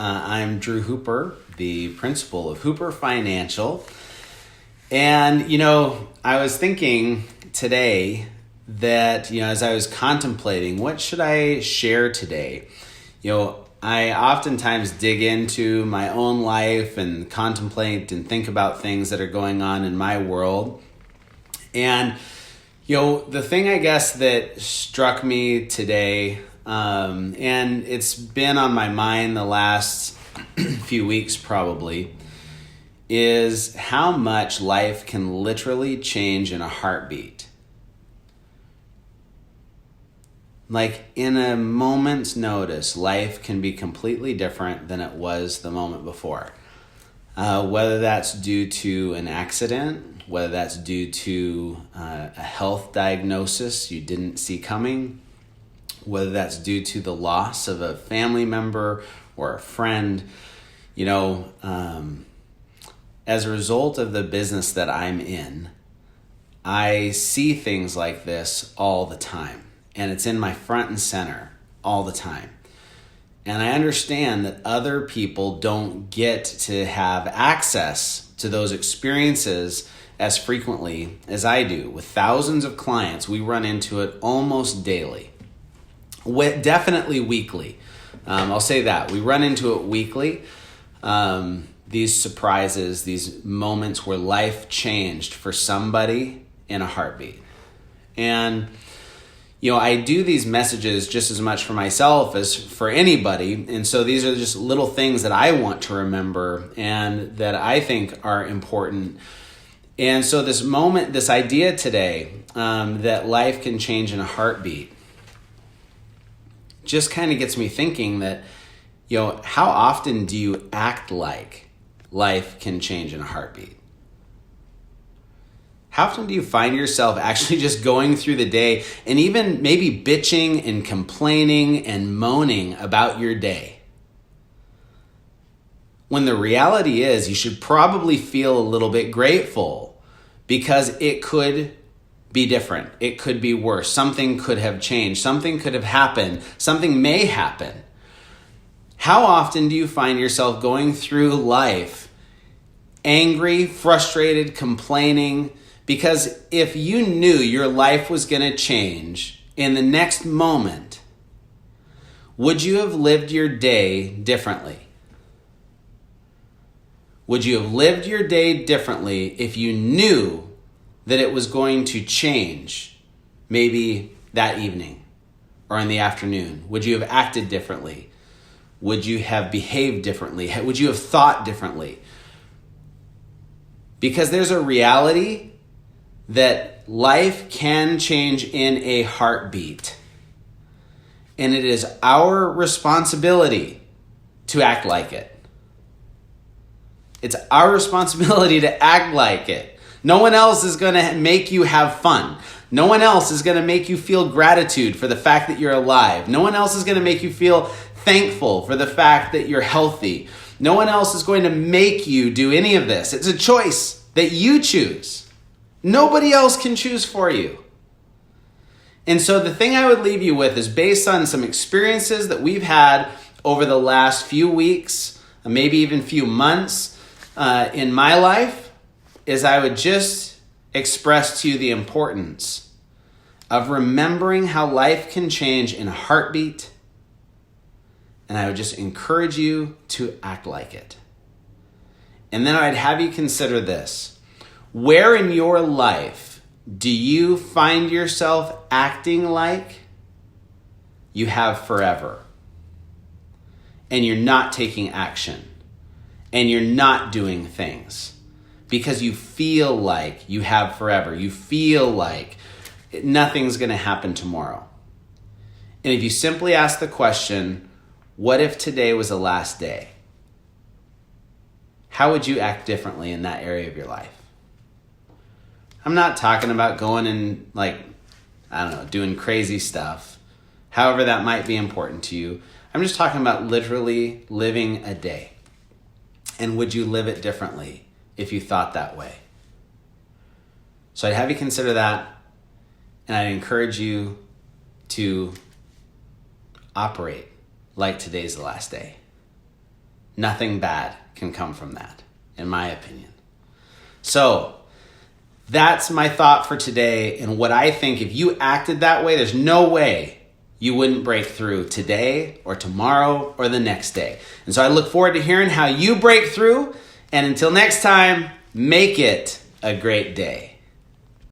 I'm Drew Hooper, the principal of Hooper Financial. And, I was thinking today that, as I was contemplating, what should I share today? I oftentimes dig into my own life and contemplate and think about things that are going on in my world. And, the thing I guess that struck me today, and it's been on my mind the last few weeks probably, is how much life can literally change in a heartbeat. Like in a moment's notice, life can be completely different than it was the moment before. Whether that's due to an accident, whether that's due to a health diagnosis you didn't see coming, whether that's due to the loss of a family member or a friend, as a result of the business that I'm in, I see things like this all the time. And it's in my front and center all the time. And I understand that other people don't get to have access to those experiences as frequently as I do. With thousands of clients, we run into it almost daily. Definitely weekly. I'll say that. We run into it weekly. These surprises, these moments where life changed for somebody in a heartbeat. And I do these messages just as much for myself as for anybody. And so these are just little things that I want to remember and that I think are important. And so this idea today, that life can change in a heartbeat, just kind of gets me thinking that, how often do you act like life can change in a heartbeat? How often do you find yourself actually just going through the day and even maybe bitching and complaining and moaning about your day? When the reality is you should probably feel a little bit grateful because it could be different. It could be worse. Something could have changed. Something could have happened. Something may happen. How often do you find yourself going through life angry, frustrated, complaining? Because if you knew your life was going to change in the next moment, would you have lived your day differently? Would you have lived your day differently if you knew that it was going to change maybe that evening or in the afternoon? Would you have acted differently? Would you have behaved differently? Would you have thought differently? Because there's a reality that life can change in a heartbeat. And it is our responsibility to act like it. It's our responsibility to act like it. No one else is going to make you have fun. No one else is going to make you feel gratitude for the fact that you're alive. No one else is going to make you feel thankful for the fact that you're healthy. No one else is going to make you do any of this. It's a choice that you choose. Nobody else can choose for you. And so the thing I would leave you with is based on some experiences that we've had over the last few weeks, maybe even few months in my life, is I would just express to you the importance of remembering how life can change in a heartbeat. And I would just encourage you to act like it. And then I'd have you consider this. Where in your life do you find yourself acting like you have forever? And you're not taking action. And you're not doing things. Because you feel like you have forever. You feel like nothing's going to happen tomorrow. And if you simply ask the question, what if today was the last day? How would you act differently in that area of your life? I'm not talking about going and doing crazy stuff. However that might be important to you. I'm just talking about literally living a day. And would you live it differently if you thought that way? So I'd have you consider that, and I'd encourage you to operate like today's the last day. nothing bad can come from that, in my opinion. So that's my thought for today, and what I think if you acted that way, there's no way you wouldn't break through today or tomorrow or the next day. And so I look forward to hearing how you break through, and until next time, make it a great day.